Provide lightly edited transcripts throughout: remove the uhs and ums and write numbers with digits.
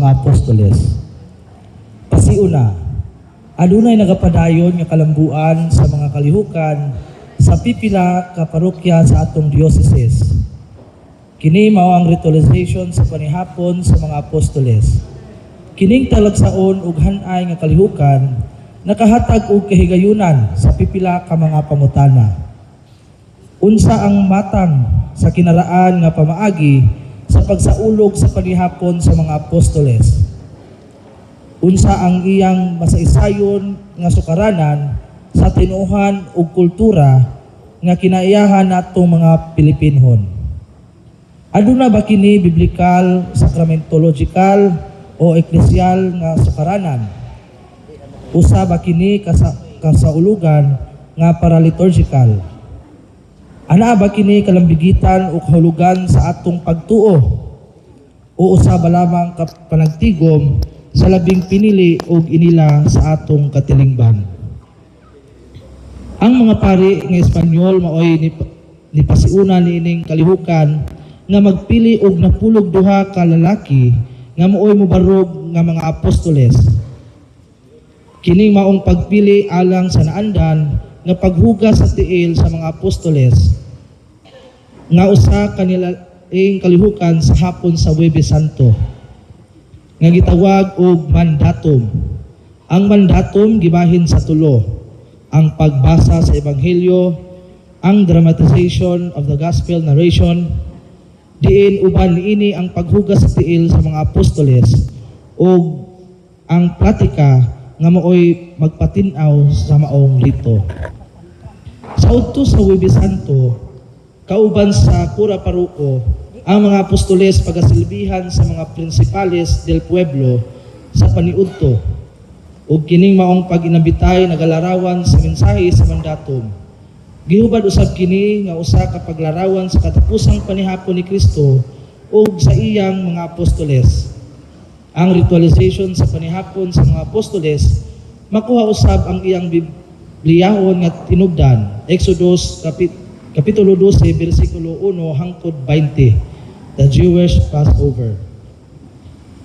mga apostoles. Pasiuna, adunay nagapadayon nga kalambuan sa mga kalihukan sa pipila ka parokya sa atong diocese. Kini mao ang ritualization sa panihapon sa mga apostoles. Kining talagsaon ug hanay nga kalihukan nakahatag og kahigayunan sa pipila ka mga pangutana. Unsa ang matang sa kinaraan nga pamaagi sa pagsaulog sa panihapon sa mga apostoles? Unsa ang iyang masaisayon nga sukaranan sa tinuhan ug kultura nga kinaiyahan natong mga Pilipinhon? Aduna ba kini biblikal, sakramentological o eklesyal nga sukaranan? Usa ba kini kasaulugan nga paraliturgical? Ana ba kini kalambigitan o kahulugan sa atong pagtuo? O usa ba lamang panagtigom sa labing pinili o inila sa atong katilingban? Ang mga pari ng Espanyol maoy ni pasiuna niining kalihukan nga magpili og napulog duha ka lalaki nga maoy mobarog nga mga apostoles. Kining maong pagpili alang sa naandan nga paghugas sa tiil sa mga apostoles nga usa kanila kalihukan sa hapon sa Huwebes Santo nga gitawag og mandatum. Ang mandatum gibahin sa tulo: ang pagbasa sa ebanghelyo, ang dramatization of the gospel narration, diin uban niini ang paghugas sa tiil sa mga apostoles ug ang pratika nga maoy magpatinaw sa maong rito. Sa udto sa Huwebes Santo, kauban sa pura paruko, ang mga apostoles pagasilbihan sa mga prinsipales del pueblo sa paniudto ug kining maong pag-inabitay nagalarawan sa mensahe sa mandatum. Gihubad usab kini nga usa ka paglarawan sa katapusang panihapon ni Kristo ug sa iyang mga apostoles. Ang ritualization sa panihapon sa mga apostoles makuha usab ang iyang Bibliyahon nga tinubdan, Exodus Kapitulo 12, versikulo 1 hangtod 20, the Jewish Passover.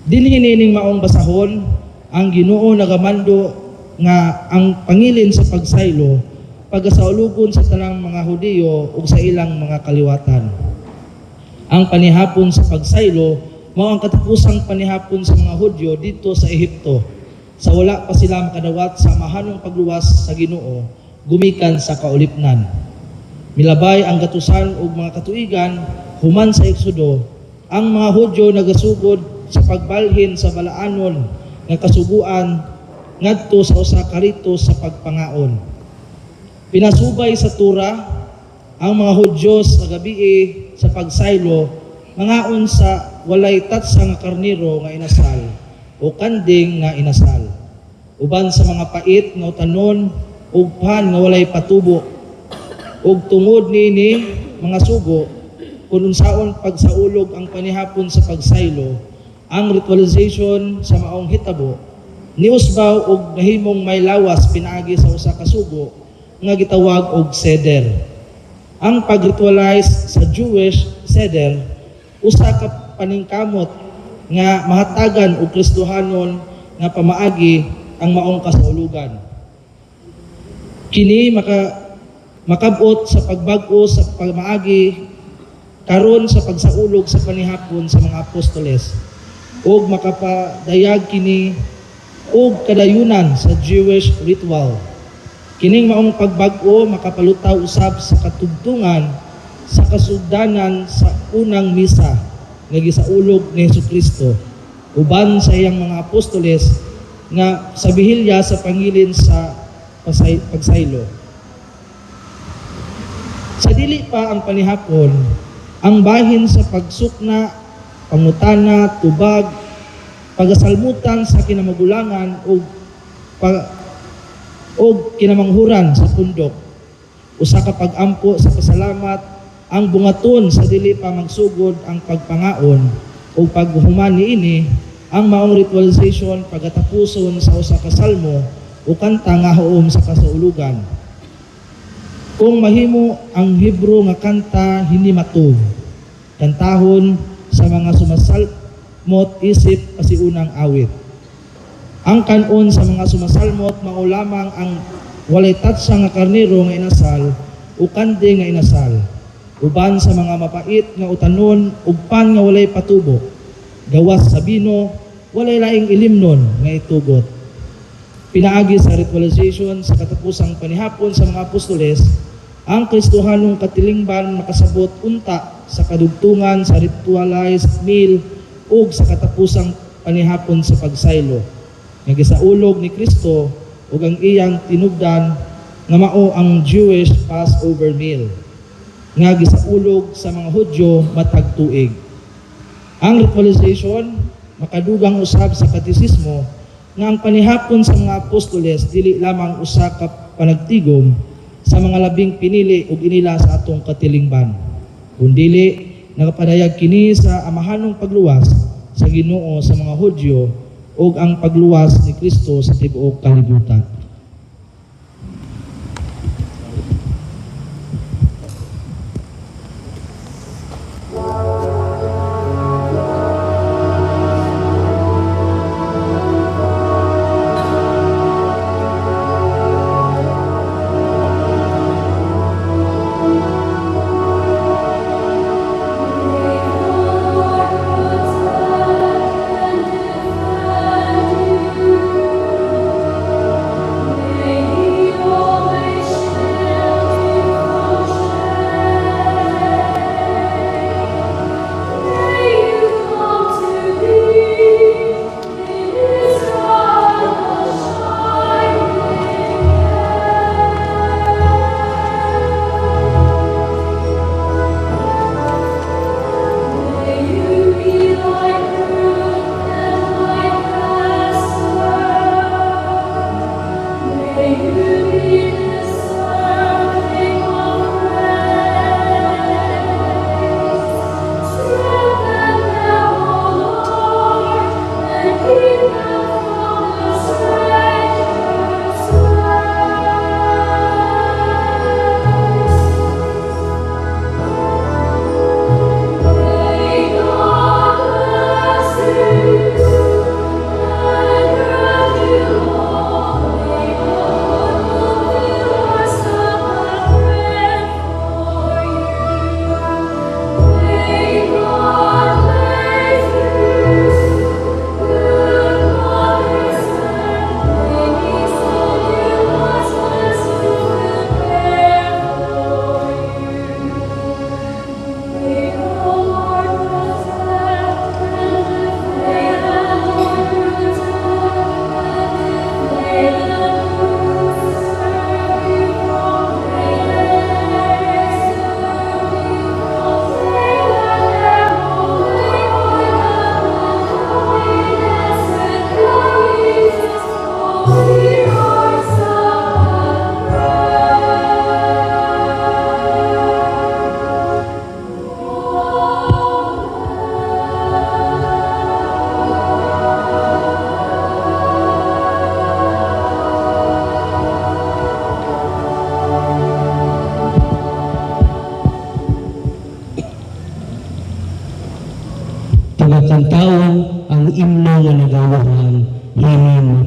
Dinhi nining maong basahon, ang Ginoo nagamando nga ang pangilin sa pagsaylo pagasaulugon sa tanang mga Hudiyo ug sa ilang mga kaliwatan. Ang panihapon sa pagsaylo mao ang katapusang panihapon sa mga Hudyo dito sa Ehipto, sa wala pa sila makadawat sa mahanong pagluwas sa Ginoo gumikan sa kaulipnan. Milabay ang gatusan ug mga katuigan human sa Eksodo, ang mga Hudyo nagasugod sa pagbalhin sa balaanon nga kasuguan ngadto sa usa ka rito sa pagpangaon. Pinasubay sa Tura ang mga Hudyo sa gabii sa pagsaylo mangaon sa walay tatsa nga karniro nga inasal o kanding nga inasal, uban sa mga pait nga utanon ug pan nga walay patubo, ug tungod nini mga sugo kung unsaon pagsaulog ang panihapon sa pagsaylo, ang ritualization sa maong hitabo niusbaw og nahimong may lawas pinaagi sa usa ka sugo nga gitawag og seder. Ang pagritualize sa Jewish seder usa ka paningkamot nga mahatagan og Kristohanon nga pamaagi ang maong kasaulugan. Kini makabot sa pagbag-o sa pamaagi karon sa pagsaulog sa panihapon sa mga apostoles ug makapadayag kini og kadayunan sa Jewish ritual. Kining maong pagbag-o makapalutaw usab sa katugtungan sa kasugdanan sa unang misa nga gisaulog ni Jesucristo uban sa iyang mga apostoles nga sa bihilya sa pangilin sa pagsaylo. Sa dili pa ang panihapon, ang bahin sa pagsukna, pangutana, tubag, pagasalmutan sa kinamagulangan o kinamanghuran sa pundok, usa ka pag-ampo sa pasalamat, ang bungaton sa dili pa magsugod ang pagpangaon o paghuman niini, ang maong ritualization pagatapuson sa usa ka salmo o kanta nga huom sa kasaulugan. Kung mahimo ang Hebro nga kanta hinimatuv, kantahon sa mga mo't isip pasiunang awit. Ang kanon sa mga sumasalmot mao lamang ang walay tatsa nga karnero nga inasal o kandi nga inasal. Uban sa mga mapait nga utanon ug pan nga walay patubo. Gawas sa bino, walay laing ilimnon nga itugot. Pinaagi sa ritualization sa katapusang panihapon sa mga apostoles, ang Kristohanong katilingban makasabot unta sa kadugtungan sa ritualized meal ug sa katapusang panihapon sa pagsaylo. Nga gisaulog ni Kristo ug ang iyang tinubdan nga mao ang Jewish Passover meal nga gisaulog sa mga Hudyo matag tuig. Ang ritualization makadugang usab sa katisismo nga ang panihapon sa mga apostoles dili lamang usa ka panagtigom sa mga labing pinili ug inila sa atong katilingban, kundili nagapadayag kini sa amahanong pagluwas sa Ginoo sa mga Hudyo ug ang pagluwas ni Kristo sa tibuok kalibutan. Tagakantawan ang imno nga nagawahan hinin mo.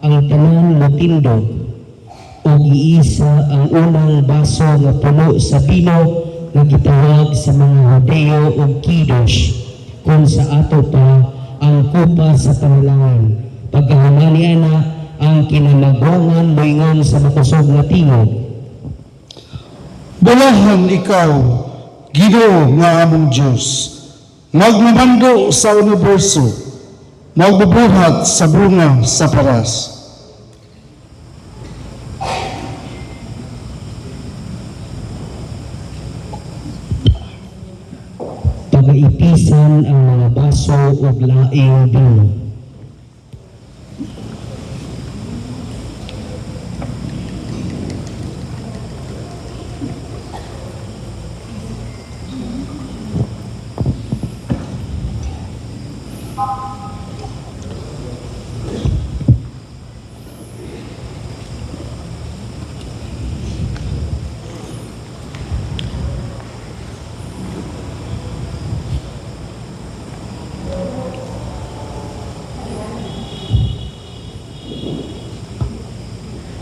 ang tanan motindog ug giisa ang unang baso nga puno sa bino nga gitawag sa mga Hudeo og kidosh, kung sa ato pa ang kupa sa panalangin. Pagkahamali ana ang kinamagwangan moingon sa makusog nga tingog. Bulahan ikaw, Ginoo nga among Diyos, magmamando sa universo, magbubuhat sa bunga sa paras. Pagaipisan ang mga baso ug laing bino.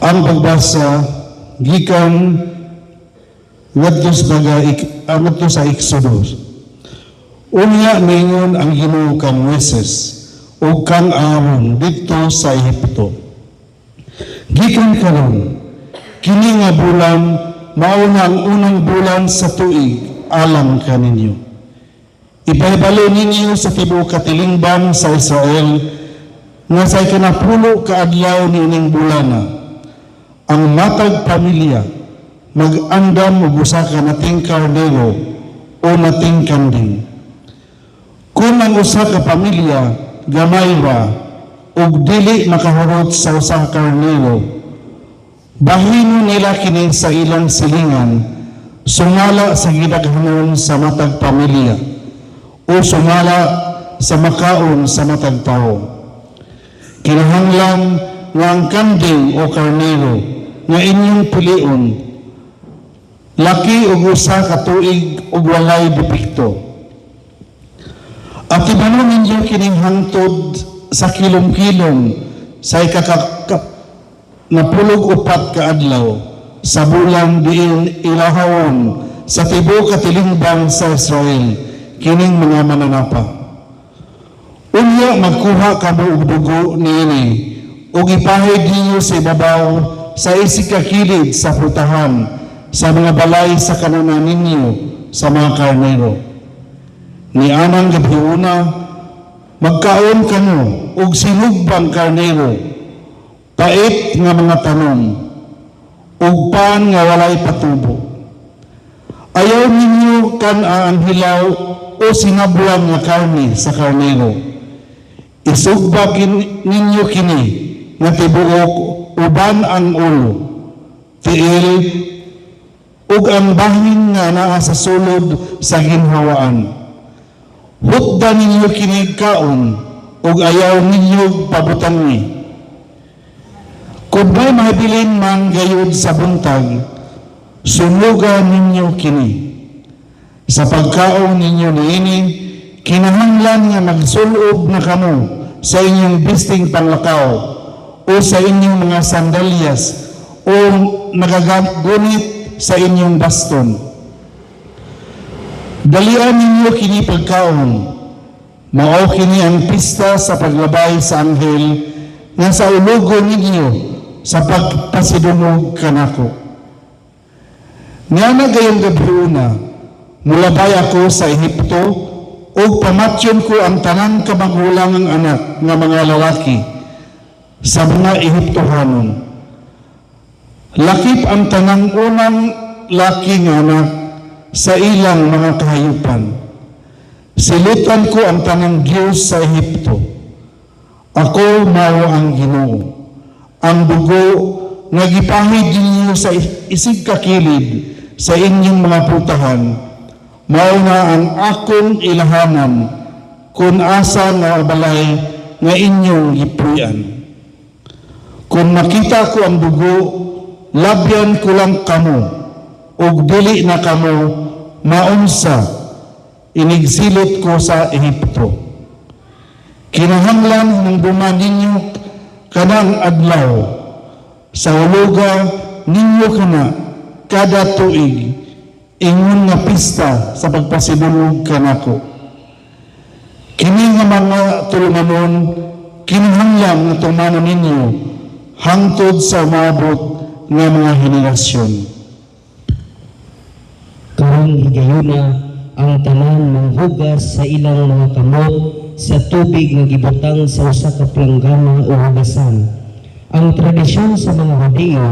Ang pagbasa gikan ngadto sa Exodus. Unya ningon ang Ginoo kang Moises ug kang Aaron didto sa Ehipto. Gikan karon kini nga bulan mao na ang unang bulan sa tuig alang kaninyo. Ipaibalo ninyo sa tibuok katilingban sa Israel nga sa ikanapulo ka adlaw niining bulana ang matag pamilya mag-andam og usa ka nating kardero o nating kanding. Kung ang usa ka pamilya gamay ra ug dili makahurot sa usa ka kardero, bahino nila kini sa ilang silingan sumala sa gidaghanon sa matag pamilya o sumala sa makaon sa matag tao. Kinahanglan nga ang kanding o karnero nga inyong pilion laki ug usa ka tuig ug walay depekto. At ibanon ninyo kining hangtod sa kilom-kilom sa napulog upat ka adlaw sa bulan diin ilahawon sa tibuok katilingban sa Israel kining mga mananapa. Unya magkuha kamo og dugo niini ug ipahid ninyo sa ibabaw sa isikakilid sa putahan sa mga balay sa kananan ninyo sa mga karnero. Ni anang gabiuna magkaon kano og sinugbang karnero, pait nga mga tanom ug pan nga walay patubo. Ayaw ninyo kan ang hilaw o sinablang nga karne sa karnero. Isugba ninyo kini nga tibuok uban ang ulo, tiil, ug ang bahin nga naa sa sulod sa ginhawaan. Hutda ninyo kini kaon, ug ayaw ninyo pabutangi. Kung may mahabilin man gayud sa buntag, sunuga ninyo kini. Sa pagkaon ninyo niini, kinahanglan nga magsulob na kamo sa inyong bisting panglakaw, o sa inyong mga sandalyas o nagagamit sa inyong baston. Dalian ninyo kini pagkaon, mao kini ang pista sa paglabay sa anghel nga sa ulugo ninyo sa pagpasidungog kanako. Niana gayong gabiuna, mulabay ako sa Ehipto ug pamatyon ko ang tanan ka magulang ng anak nga mga lalaki sa mga Ehiptohanon. Lakip ang tanang unang laki nga anak sa ilang mga kahayupan. Silutan ko ang tanang Diyos sa Ehipto. Ako mao ang Ginoo. Ang dugo nga gipahid ninyo sa isig kakilid sa inyong mga putahan, mao nga ang akong ilahanan kung asa nga balay nga inyong gipuy-an. Kung makita ko ang dugo, labyan ko lang kamo, ug dili na kamo maunsa, inigsilot ko sa Ehipto. Kinahanglan ng duman ninyo kanang adlaw sa huluga ninyo kana kada tuig ingon nga pista sa pagpasidulog kanako. Kini nga mga tulumanon kinahanglan nga tumanon ninyo hangtod sa umabot nga mga henerasyon. Karong higayuna ang tanan manghugas sa ilang mga kamot sa tubig nga gibutang sa usa ka planggana o hugasan. Ang tradisyon sa mga Hudeo,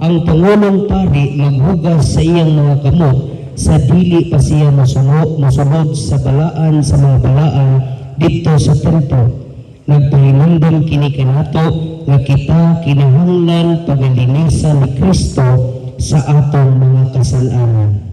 ang pangulong pari maghugas sa iyang mga kamot sa dili pa siya mosunod sa balaan sa mga balaan dito sa templo. Nagpahinumdum kini kanato nga kita kinahanglan pagalinisan ni Kristo sa atong mga kasalanan.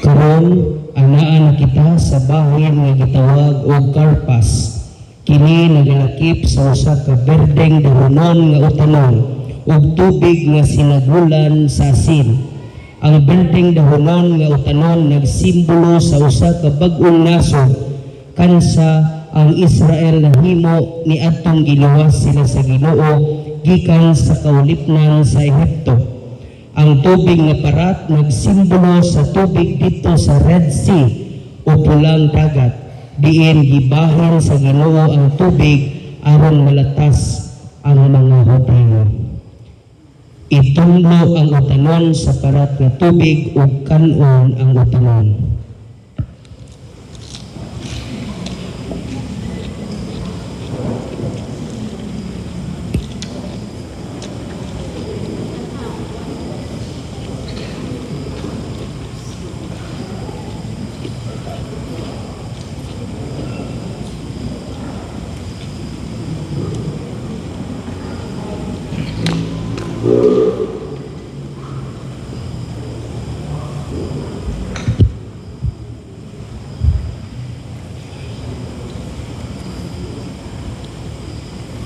Karon anaa na kita sa bahin nga gitawag og karpas. Kini nagalakip sa usa ka berdeng dahonon nga utanon ug tubig nga sinagulan sa asin. Ang berdeng dahonon nga utanon nagsimbolo sa usa ka bag-ong nasod kansa ang Israel nahimo ni adtong giluwas sila sa Ginoo gikan sa kaulipnan sa Ehipto. Ang tubig nga parat nagsimbolo sa tubig dito sa Red Sea o pulang dagat. Diin gibahin sa Ginoo ang tubig aron malatas ang mga Hudyo. Itunglo ang utanon sa parat nga tubig ug kanon ang utanon.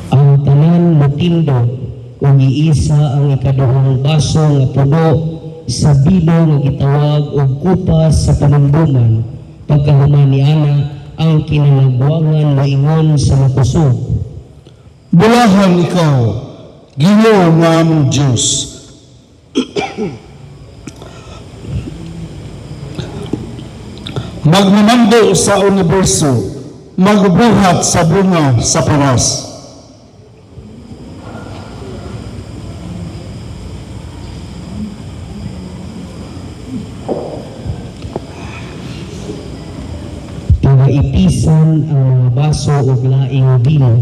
Ang tanan motindog ug iisa ang ikaduhang baso nga puno sa bino nga gitawag og kupas sa panumduman. Pagkahuman niana ang kinalagwangan moingon sa makusog. Bulahan ikaw, Ginoo nga among Diyos. Magmamando sa universo, magbuhat sa bunga sa paras. Pagaipisan ang mga baso ug laing bino.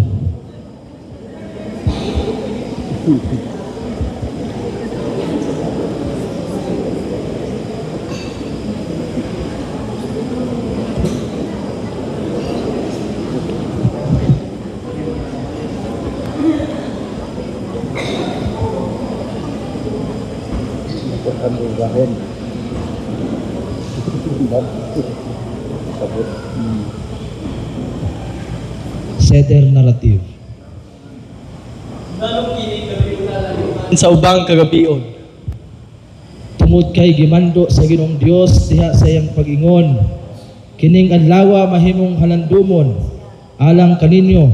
Seder narrative. Sa ubang kagabion. Tungod kay gimando sa Ginoong Dios diha sa iyang pag-ingon, kining adlaw mahimong halandumon alang kaninyo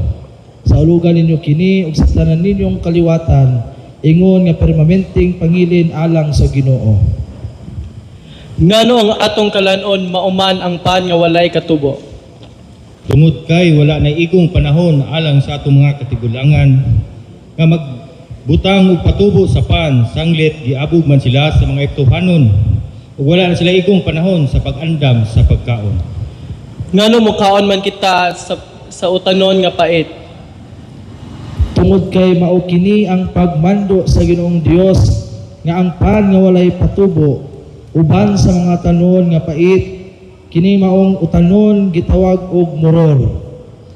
sa ulugan ninyo kini ug sa tanan ninyong kaliwatan ingon nga permanenteng pangilin alang sa Ginoo. Ngano ang atong kalanon mauman ang pan nga walay katubo. Tungod kay wala na igong panahon alang sa atong mga katigulangan nga magbutang og patubo sa pan sanglit giabog man sila sa mga Eptohanon ug wala na sila igong panahon sa pag-andam sa pagkaon. Ngano mukaon man kita sa utanon nga pait. Tungod kay mao kini ang pagmando sa Ginoong Dios nga ang pan nga walay patubo uban sa mga tanon nga pait kini maong utanon gitawag og moror.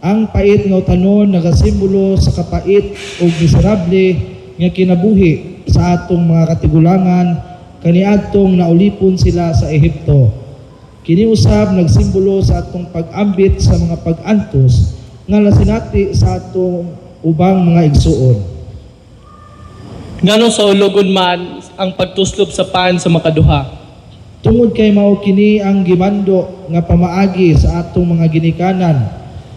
Ang pait nga utanon nagasimbolo sa kapait ug miserable nga kinabuhi sa atong mga katigulangan kaniadtong naulipon sila sa Ehipto. Kini usab nagsimbolo sa atong pag-ambit sa mga pag-antos nga lasinati sa atong ubang mga igsuon. Ngano sa ulogon man ang pagtuslob sa pan sa makaduha. Tungod kay mao kini ang gimando nga pamaagi sa atong mga ginikanan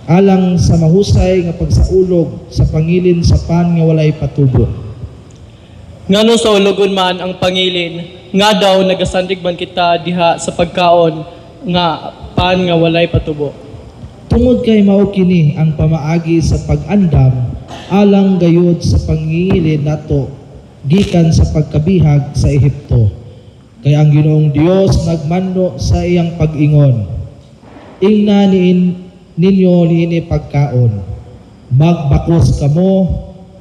alang sa mahusay nga pagsaulog sa pangilin sa pan nga walay patubo. Ngano sa ulogon man ang pangilin, nga daw nagasandig man kita diha sa pagkaon nga pan nga walay patubo. Tungod kay mao kini ang pamaagi sa pag-andam alang gayud sa pangilin nato gikan sa pagkabihag sa Ehipto. Kay ang Ginoong Dios nagmando sa iyang pag-ingon. Ingna ninyo niini pagkaon. Magbakos kamo,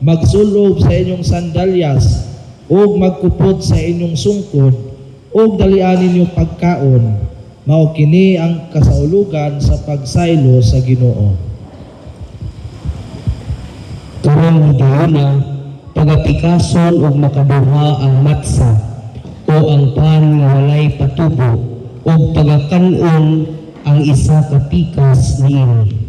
magsulob sa inyong sandalyas, ug magkupot sa inyong sungkod, ug dalian ninyo pagkaon. Mao kini ang kasaulugan sa pagsaylo sa Ginoo. Karong higayuna, pagapikason ug makaduha ang matsa o ang pan nga walay patubo o pagakanon ang isa ka pikas niini.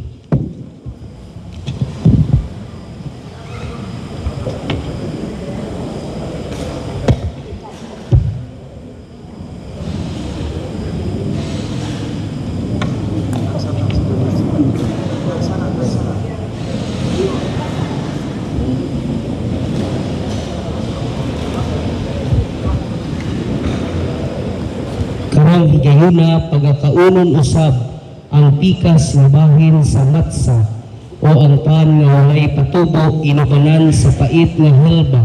Karong higayuna pagakaunon usab ang pikas nga bahin sa matsa o ang pan nga walay patubo inubanan sa pait nga helba.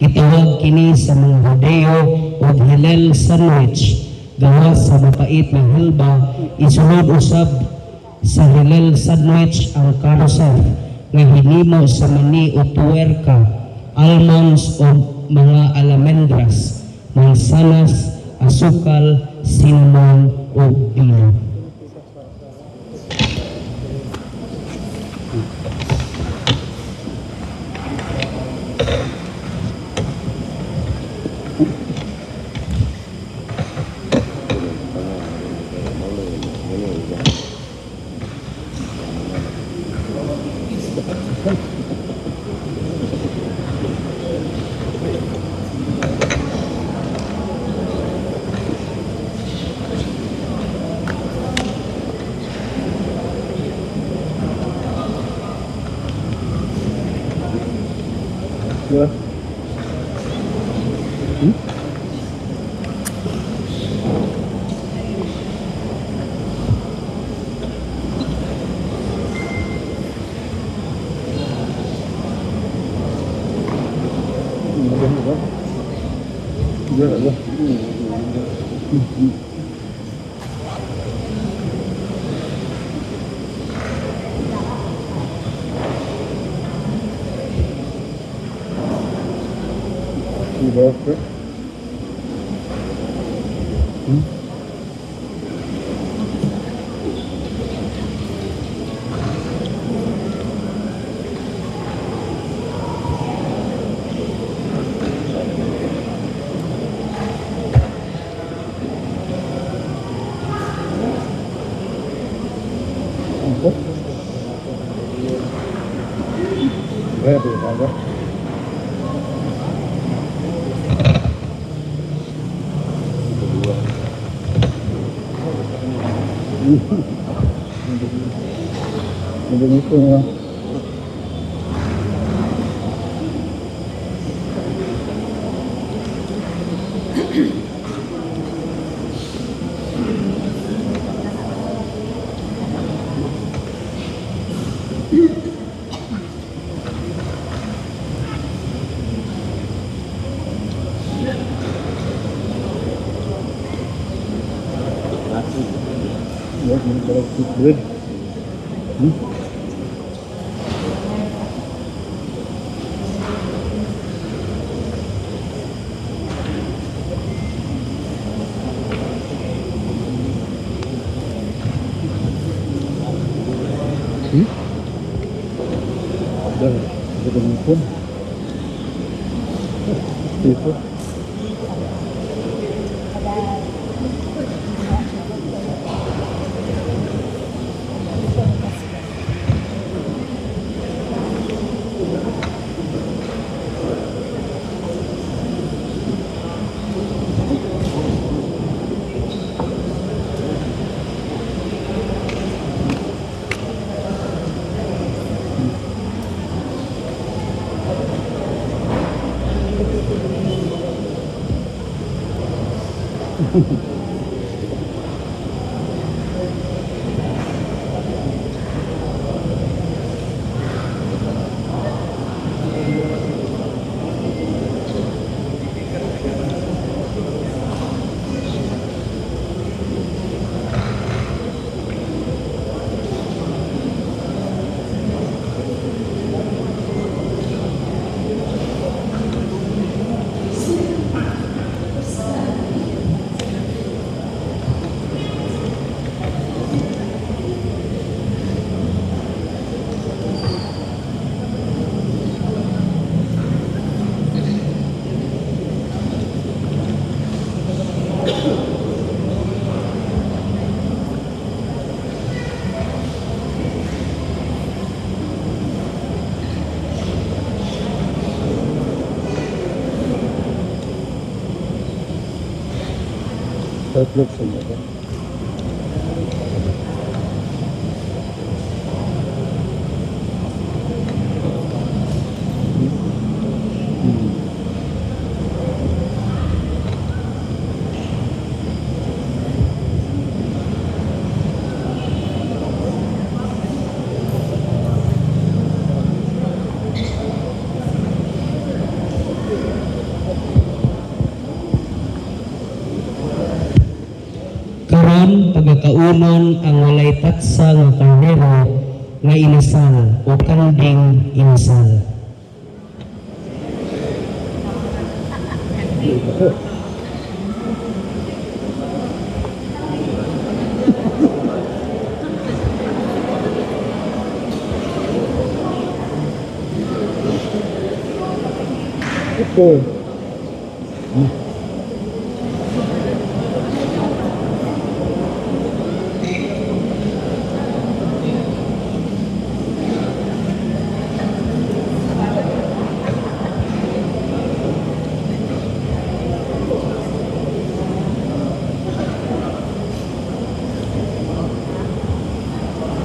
Itawag kini sa mga Hudeo og Hillel sandwich. Gawas sa mapait nga helba, isunod usab sa Hillel sandwich ang karosaf nga hinimo sa mani o tuwerka, almonds o mga almendras, mansanas, asukal, cinnamon o vino. Tatlog sa mga. Karon pagkakaunon ang walay tatsa nga karnero nga inasal o kanding inasal.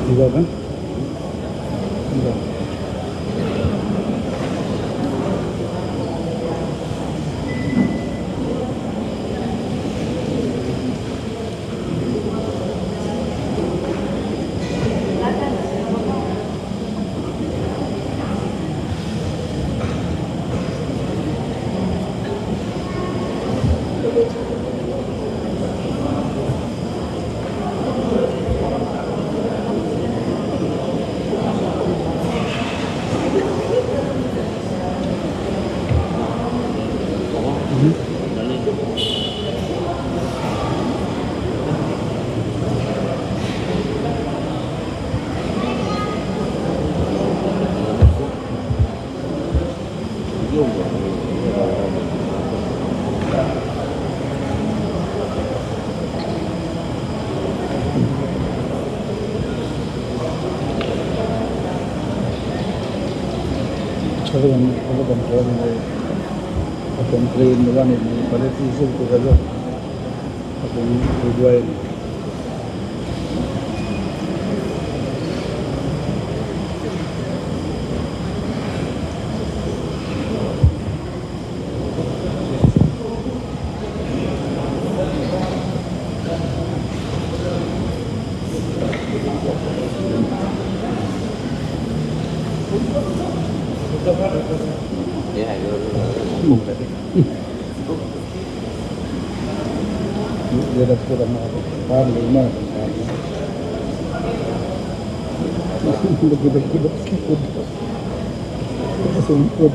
Diba ba? Talagang complain mo lang yung politician ko kayo. Akong udway. Direct ko lang ako. Parang lima. Nagkidap-kidap sikod. Kasumpod.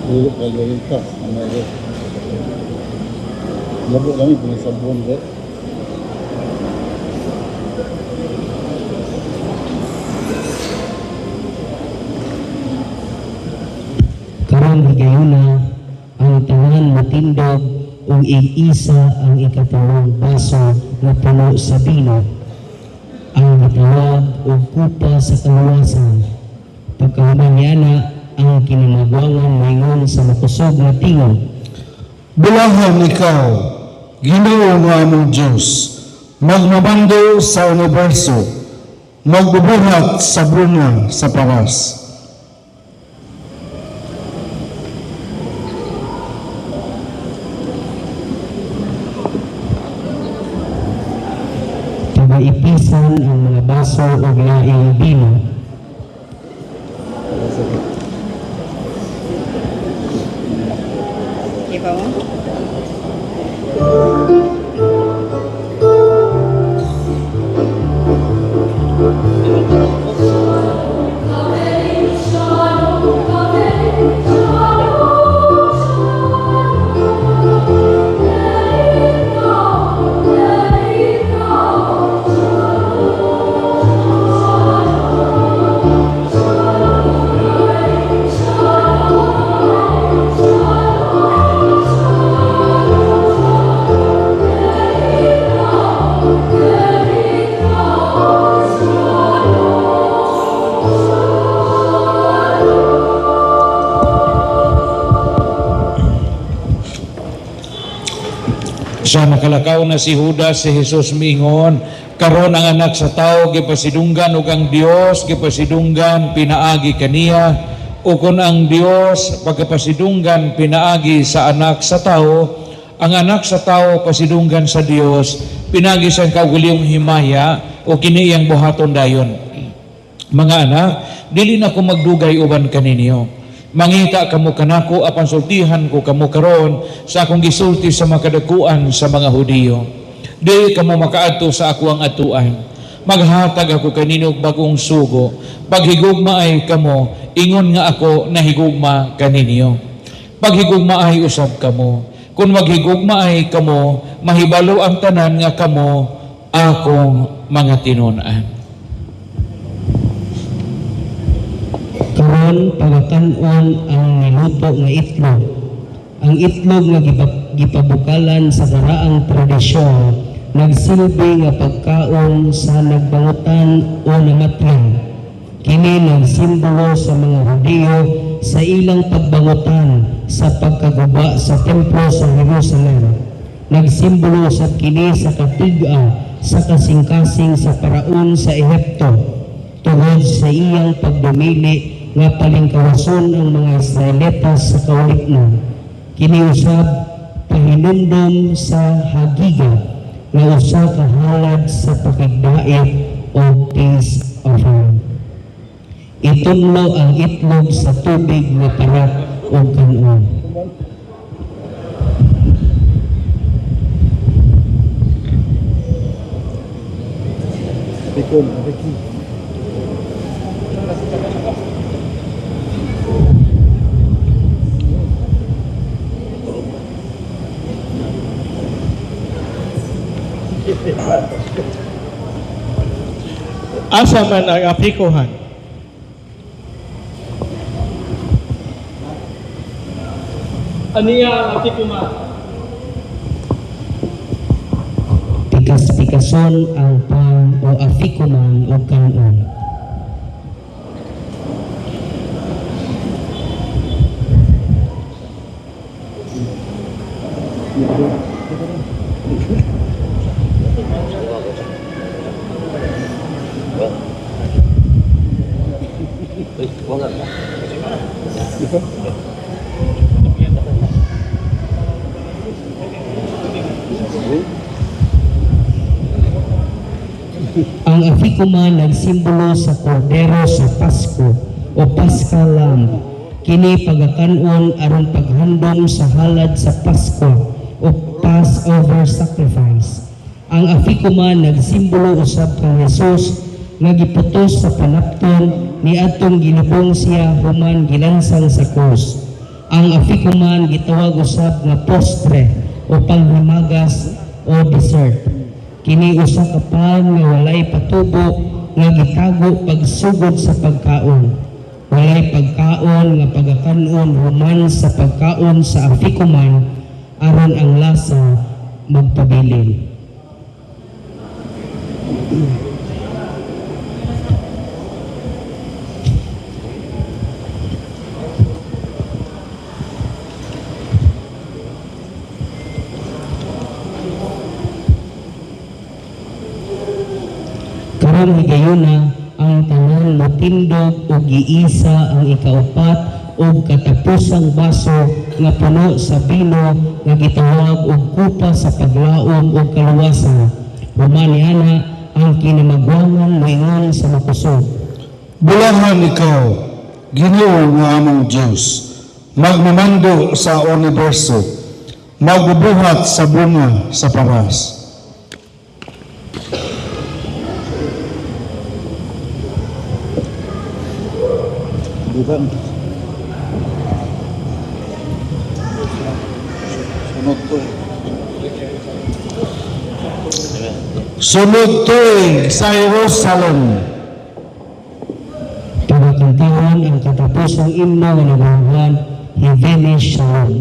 Dulu kalau kita, mana itu? Lalu kami punya sabun deh. aron higayuna ang tanan matindog ug ig-isa ang ikatulong baso nga puno sa bino, ang gitawag og kupa sa kaluwasan. Pagkahuman niana ang kinamagwangan maingon sa makusog nga tingog. Bulahan ikaw, Ginoo nga among Diyos, magmabando sa universo, magbubuhat sa bruna sa paras. Pagaipisan ang mga baso ug laing bino. Iba mo? Sa nakalakaw na si Judas, si Jesus miingon, karon ang anak sa tao gipasidunggan ug ang Dios gipasidunggan pinaagi kaniya, o kung ang Dios pagkapasidunggan pinaagi sa anak sa tao, ang anak sa tao pasidunggan sa Dios pinagi sa kaugalingong himaya o kini iyang buhaton dayon. Mga anak, dili na ko magdugay uban kaninyo. Mangita kamo kanako apan sultihan ko kamo karon sa akong gisulti sa makadakuan sa mga Hudiyo. Dili kamo makaadto sa ako ang atuan. Maghatag ako kanino og bagong sugo. Paghigugma ay kamo, ingon nga ako nahigugma kaninyo. Paghigugma ay usab kamo. Kung maghigugma ay kamo, mahibalo ang tanan nga kamo akong mga tinun-an. Karon pagakanon ang niluto nga itlog. Ang itlog nga gipabukalan sa daraang tradisyon nagsilbi nga pagkaon sa nagbangutan o namatyan. Kini nagsimbolo sa mga Hudiyo sa ilang pagbangutan sa pagkaguba sa templo sa Jerusalem. Nagsimbolo sa kini sa katiga sa kasing-kasing sa paraon sa Ehipto tungod sa iyang pagdumili nga palingkawason ang mga Israelitas sa kauliknon. Kini usab pahinumdom sa hagiga nga usa ka halad sa pakigdait o peace offering. Itunlo ang itlog sa tubig nga parat o kanon. Asa man ang apikohan? Aniya ang atikuma. Pikas-pikason ang pan o afikuman o kanon. Ang afikuman nagsimbolo sa kordero sa Pasko o Paschal Lamb. Kini pagakanon aron paghandom sa halad sa Pasko o Passover sacrifice. Ang afikuman nagsimbolo usab kang Jesus nga giputos sa panapton ni atong ginubong siya human gilansang sa krus. Ang afikuman gitawag usab nga postre o panghimagas o dessert. Kini usa ka pan nga walay patubo nga gitago pagsugod sa pagkaon. walay pagkaon nga pagakanon human sa pagkaon sa afikoman aron ang lasa magpabilin. Karon higayuna ang tanan motindog ug giisa ang ikaupat ug katapusang baso nga puno sa bino nga gitawag og kupa sa paglaom ug kaluwasan. Human niana ang kinamagwangan moingon sa makusog. Bulahan ikaw, Ginoo nga among Diyos, magmamando sa universo, magbubuhat sa bunga sa paras. Sunod tuig sa Jerusalem, Pagakantawan ang katapusang imno nga nagahuhan, Hivene Shalom.